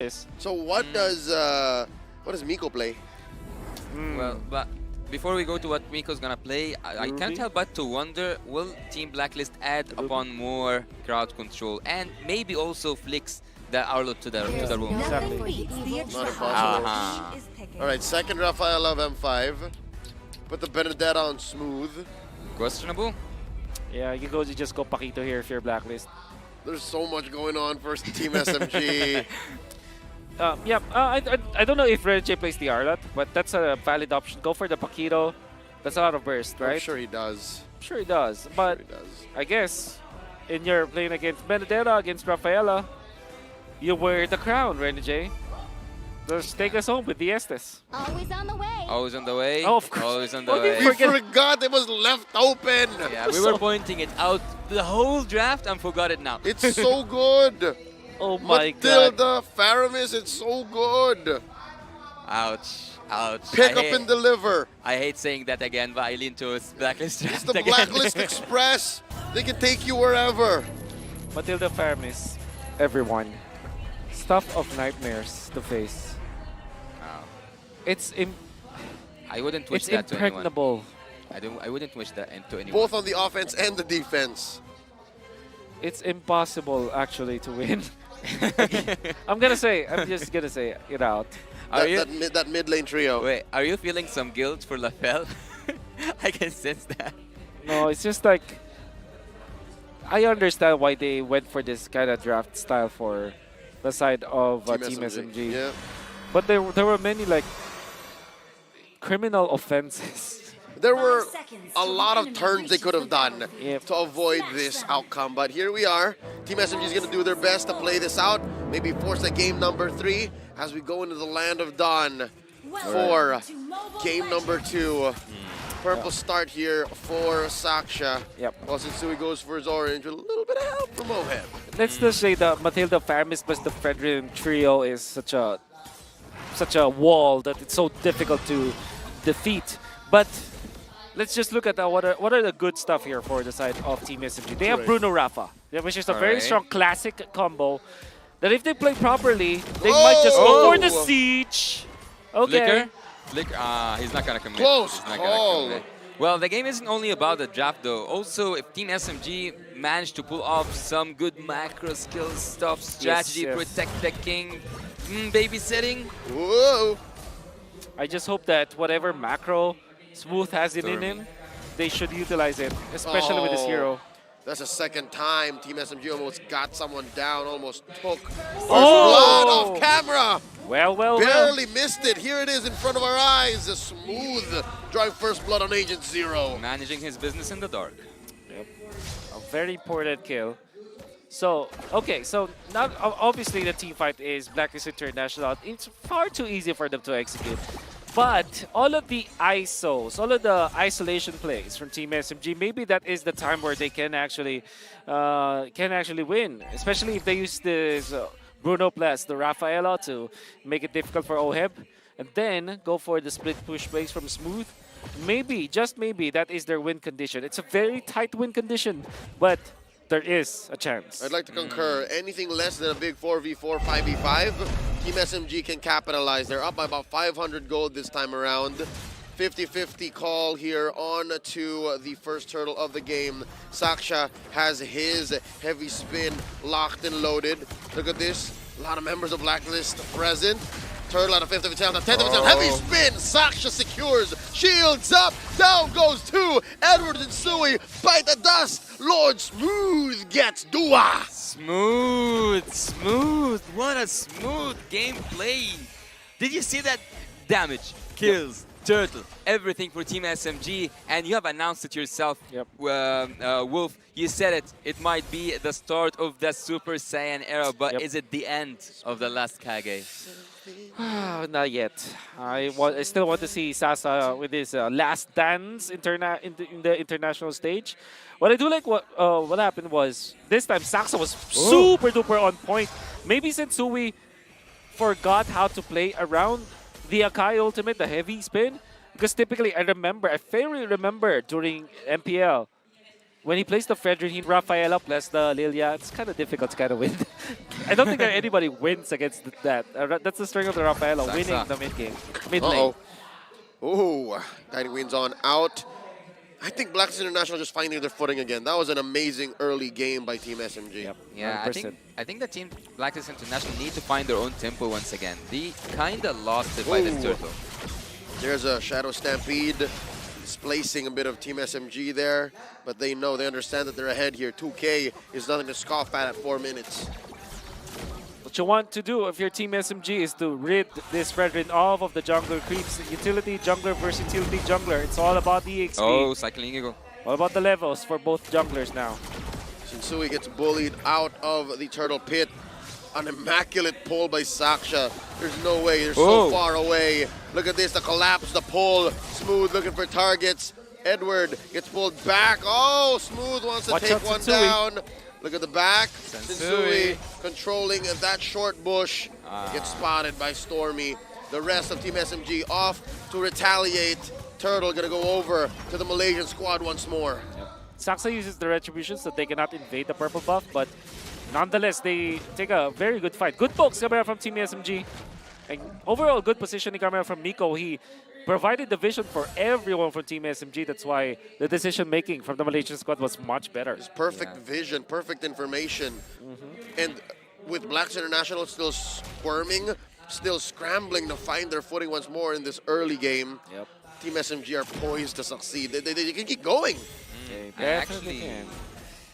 this. So what does Miko play? Well, but before we go to what Miko's gonna play, I can't help but to wonder, will Team Blacklist add upon more crowd control and maybe also flicks the Arlo to the room? Exactly. Not impossible. Alright, second Rafaela of M5. Put the Benedetta on smooth. Questionable? Yeah, you just go Paquito here if you're Blacklist. There's so much going on for Team SMG. I don't know if Renche plays the Arlot, but that's a valid option. Go for the Paquito. That's a lot of burst, right? I'm sure he does. I'm sure he does. But I guess in your playing against Benedetta, against Rafaela, you wear the crown, Renche. Just take us home with the Estes. Always on the way. Always on the way. Oh, of course. Always on the What did way. We forgot it was left open. Yeah, we were pointing it out the whole draft and forgot it now. It's so good. Oh my god. Matilda, Faramis, it's so good. Ouch. Ouch. Pick up and deliver. I hate saying that again, but I lean towards Blacklist It's draft the again. Blacklist Express. They can take you wherever. Matilda Faramis, everyone. Stuff of nightmares to face. Oh. It's I wouldn't wish that to anyone. impregnable. I wouldn't wish that to anyone. Both on the offense and the defense. It's impossible actually to win. I'm just gonna say it out. That mid lane trio. Wait, are you feeling some guilt for Lafelle? I can sense that. No, it's just like I understand why they went for this kind of draft style for the side of Team SMG. Yeah. But there were many like criminal offenses. There were a lot of turns they could have done Yep. to avoid this outcome, but here we are. Team SMG is going to do their best to play this out, maybe force a game number 3 as we go into the land of dawn for game number 2. Purple start here for Saksha. Yep. While Sensui goes for his orange with a little bit of help from Moheb. Let's just say the Matilda Faramis plus the Fredrin trio is such a wall that it's so difficult to defeat. But let's just look at what are the good stuff here for the side of Team SMG. They have Bruno Rafa, which is a very strong classic combo that if they play properly, they might just go for the siege. Okay. Flicker? He's not gonna commit. Close He's not call. gonna commit. Well, the game isn't only about the draft though. Also, if Team SMG managed to pull off some good macro skill stuff, strategy, yes. protect the king, babysitting. Whoa! I just hope that whatever macro Smooth has it in him, they should utilize it, especially with this hero. That's the second time Team SMG almost got someone down, almost took first blood off camera. Well. Barely missed it. Here it is in front of our eyes. A Smooth drawing first blood on Agent Zero. Managing his business in the dark. Yep. A very important kill. So, okay, so now obviously the team fight is Blacklist International. It's far too easy for them to execute. But all of the ISOs, all of the isolation plays from Team SMG, maybe that is the time where they can actually win. Especially if they use this Bruno plus the Rafaela to make it difficult for Oheb, and then go for the split push plays from Smooth. Maybe, just maybe, that is their win condition. It's a very tight win condition, but there is a chance. I'd like to concur. Anything less than a big 4v4, 5v5, Team SMG can capitalize. They're up by about 500 gold this time around. 50-50 call here on to the first turtle of the game. Saksha has his heavy spin locked and loaded. Look at this. A lot of members of Blacklist present. Turtle at a 5th of a chance, a 10th of a chance. Heavy spin. Saksha secures. Shields up. Down goes two. Edward and Sui bite the dust. Lord Smooth gets Dua. Smooth. What a smooth gameplay. Did you see that? Damage, kills, turtle, everything for Team SMG. And you have announced it yourself, Wolf. You said it. It might be the start of the Super Saiyan era, but is it the end of the last Kage? Not yet. I still want to see Sasa with his last dance in the international stage. What I do like what happened was this time Saxa was super duper on point. Maybe Sensui forgot how to play around the Akai ultimate, the heavy spin, because typically I fairly remember during MPL when he plays the Fredrin, he Rafaela plus the Lilia, it's kind of difficult to kind of win. I don't think that anybody wins against that. That's the strength of the Rafaela, winning the mid game, mid lane. Ooh, Guiding Winds on out. I think BLACKLIST International just finding their footing again. That was an amazing early game by Team SMG. Yep. Yeah, 100%. I think the team BLACKLIST International need to find their own tempo once again. They kind of lost it by this turtle. There's a Shadow Stampede displacing a bit of Team SMG there, but they know, they understand that they're ahead here. 2K is nothing to scoff at 4 minutes. What you want to do if your Team SMG is to rid this Fredrin off of the jungler creeps. Utility jungler versus utility jungler. It's all about the EXP. Oh, cycling eagle. All about the levels for both junglers now. Shinsui gets bullied out of the turtle pit. An immaculate pull by Saksha. There's no way, they're so far away. Look at this, the collapse, the pull. Smooth looking for targets. Edward gets pulled back. Oh, Smooth wants to take one down. Look at the back. Shinsui controlling that short bush. Gets spotted by Stormy. The rest of Team SMG off to retaliate. Turtle gonna go over to the Malaysian squad once more. Saksa uses the retribution so they cannot invade the purple buff, but nonetheless, they take a very good fight. Good pokes camera from Team SMG. And overall, good positioning camera from Nico. He provided the vision for everyone from Team SMG. That's why the decision-making from the Malaysian squad was much better. It's perfect vision, perfect information. And with BLACKLIST International still squirming, still scrambling to find their footing once more in this early game, Team SMG are poised to succeed. They can keep going. They definitely can.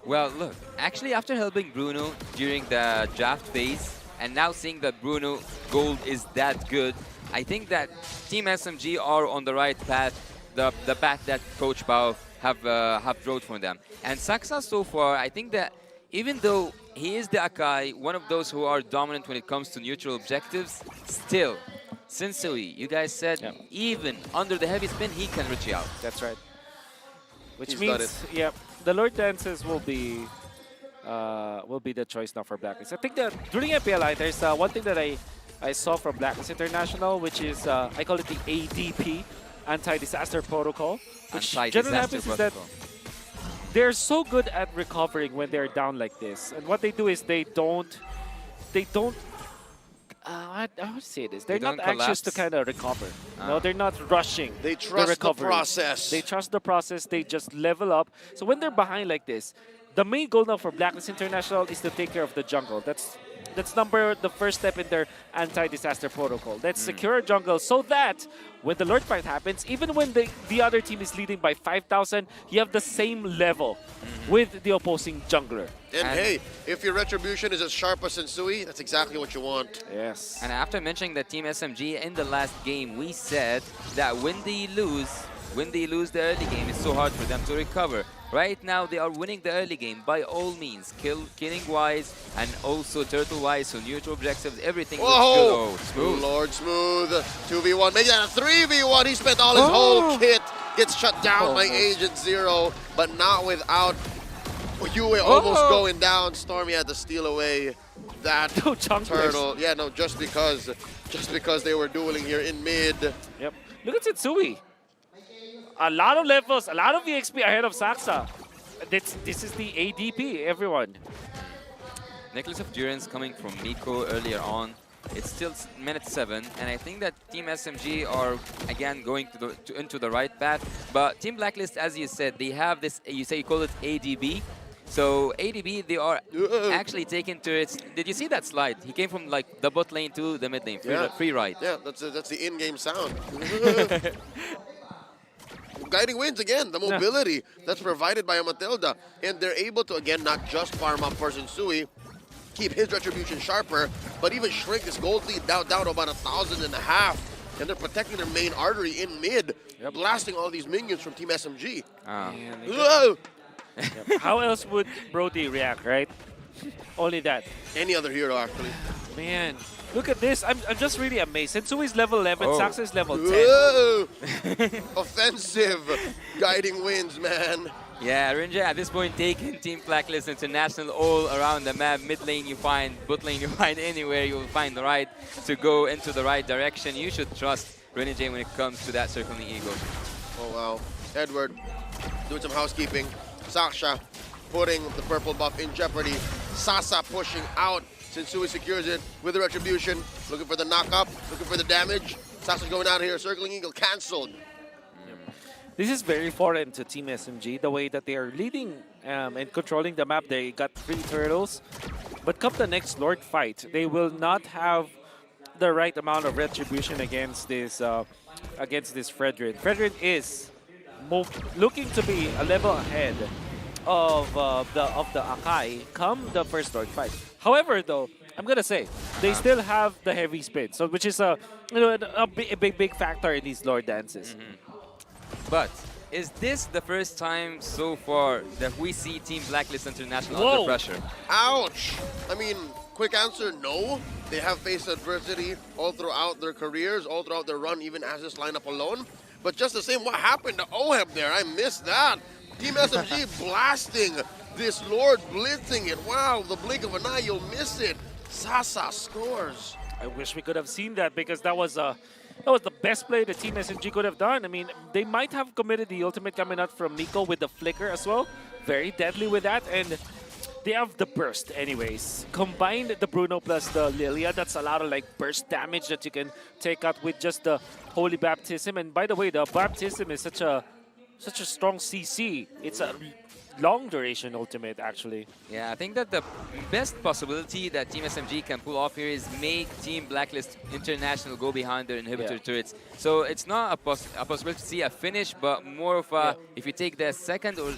Well, look, actually after helping Bruno during the draft phase, and now seeing that Bruno gold is that good, I think that Team SMG are on the right path, the path that Coach Bao have wrote for them. And Saksa so far, I think that even though he is the Akai, one of those who are dominant when it comes to neutral objectives, still, Shinsui, you guys said even under the heavy spin, he can reach out. That's right. Which He's means, the Lord Dances will be the choice now for BLACKLIST. I think that during MPLI, there's one thing that I saw from BLACKLIST International, which is, I call it the ADP, Anti-Disaster Protocol. Which generally happens is that they're so good at recovering when they're down like this. And what they do is they don't, I would say this, they're not anxious to kind of recover. No, they're not rushing. They trust the process. They trust the process, they just level up. So when they're behind like this, the main goal now for BLACKLIST International is to take care of the jungle. That's the first step in their anti-disaster protocol. Let's secure a jungle so that when the Lord fight happens, even when the other team is leading by 5,000, you have the same level with the opposing jungler. And hey, if your retribution is as sharp as Shinsui, that's exactly what you want. Yes. And after mentioning that Team SMG in the last game, we said that when they lose the early game, it's so hard for them to recover. Right now, they are winning the early game by all means, killing-wise and also turtle-wise, so neutral objectives, everything looks good. Oh, Smooth. Lord Smooth, 2v1, maybe a 3v1. He spent all his whole kit, gets shut down by Agent Zero, but not without Yue almost going down. Stormy had to steal away that turtle. Yeah, no, just because they were dueling here in mid. Yep. Look at Shinsui. A lot of levels, a lot of EXP ahead of Saksa. This is the ADP, everyone. Necklace of Durance coming from Miko earlier on. It's still minute 7, and I think that Team SMG are again going into the right path. But Team BLACKLIST, as you said, they have this. You call it ADB. So ADB, they are actually taking turrets. Did you see that slide? He came from like the bot lane to the mid lane, free ride. Yeah, that's the in-game sound. Guiding Winds again, the mobility that's provided by Matilda. And they're able to, again, not just farm up for Shinsui, keep his retribution sharper, but even shrink his gold lead down to about 1,500. And they're protecting their main artery in mid, blasting all these minions from Team SMG. How else would Brody react, right? Only that. Any other hero, actually. Man, look at this. I'm just really amazed. Shinsui is level 11, Saksa is level 10. Whoa. Offensive Guiding Winds, man. Yeah, Rinja at this point taking Team BLACKLIST International all around the map. Mid lane you find, bot lane you find, anywhere you will find the right to go into the right direction. You should trust Rinja when it comes to that circling eagle. Oh wow. Edward doing some housekeeping. Saksha putting the purple buff in jeopardy. Sasa pushing out. Sensui secures it with the retribution. Looking for the knock-up, looking for the damage. Sasa's going out here, circling eagle cancelled. This is very foreign to Team SMG, the way that they are leading and controlling the map. They got 3 turtles, but come the next Lord fight, they will not have the right amount of retribution against this Fredrin. Fredrin is looking to be a level ahead of the Akai come the first Lord fight. However, though, I'm gonna say they still have the heavy spin, so which is a big factor in these Lord dances. But is this the first time so far that we see Team Blacklist International Whoa. under pressure? Ouch! I mean, quick answer, no. They have faced adversity all throughout their careers, all throughout their run, even as this lineup alone. But just the same, what happened to OHEB there? I missed that. Team SMG blasting this Lord, blitzing it. Wow, the blink of an eye, you'll miss it. Sasa scores. I wish we could have seen that, because that was the best play that Team SMG could have done. I mean, they might have committed the ultimate coming out from Nico with the flicker as well. Very deadly with that, and they have the burst anyways. Combine the Bruno plus the Lilia, that's a lot of like burst damage that you can take out with just the Holy Baptism. And by the way, the Baptism is such a strong CC. It's a long duration ultimate actually. Yeah, I think that the best possibility that Team SMG can pull off here is make Team Blacklist International go behind their inhibitor turrets. So it's not a possibility to see a finish, but more of a, if you take the second or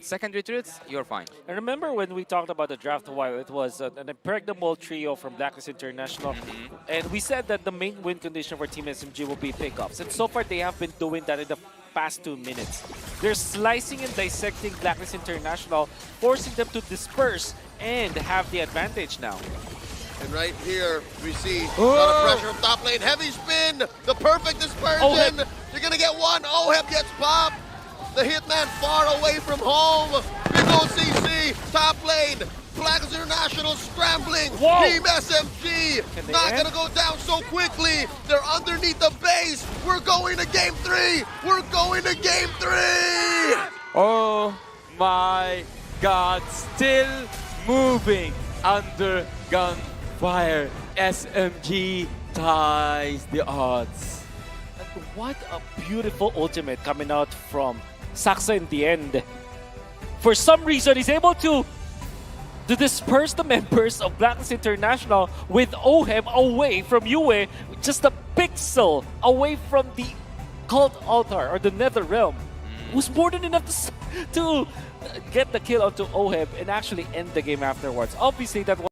secondary turrets, you're fine. And remember when we talked about the draft a while, it was an impregnable trio from Blacklist International. And we said that the main win condition for Team SMG will be pickups. And so far, they have been doing that in the past 2 minutes. They're slicing and dissecting Blacklist International, forcing them to disperse and have the advantage now. And right here, we see a lot of pressure from top lane. Heavy spin, the perfect dispersion. OHEB. You're going to get one. OHEB gets popped. The Hitman far away from home. Big ol' CC, top lane. Blacklist International scrambling. Whoa. Team SMG not going to go down so quickly. They're underneath the base. We're going to game 3. We're going to game 3. Oh my God, still moving under gunfire. SMG ties the odds. And what a beautiful ultimate coming out from Saksa in the end. For some reason, he's able to disperse the members of Blacklist International with OHEB away from Yue, just a pixel away from the cult altar or the nether realm. It was more than enough to get the kill onto OHEB and actually end the game afterwards. Obviously, that was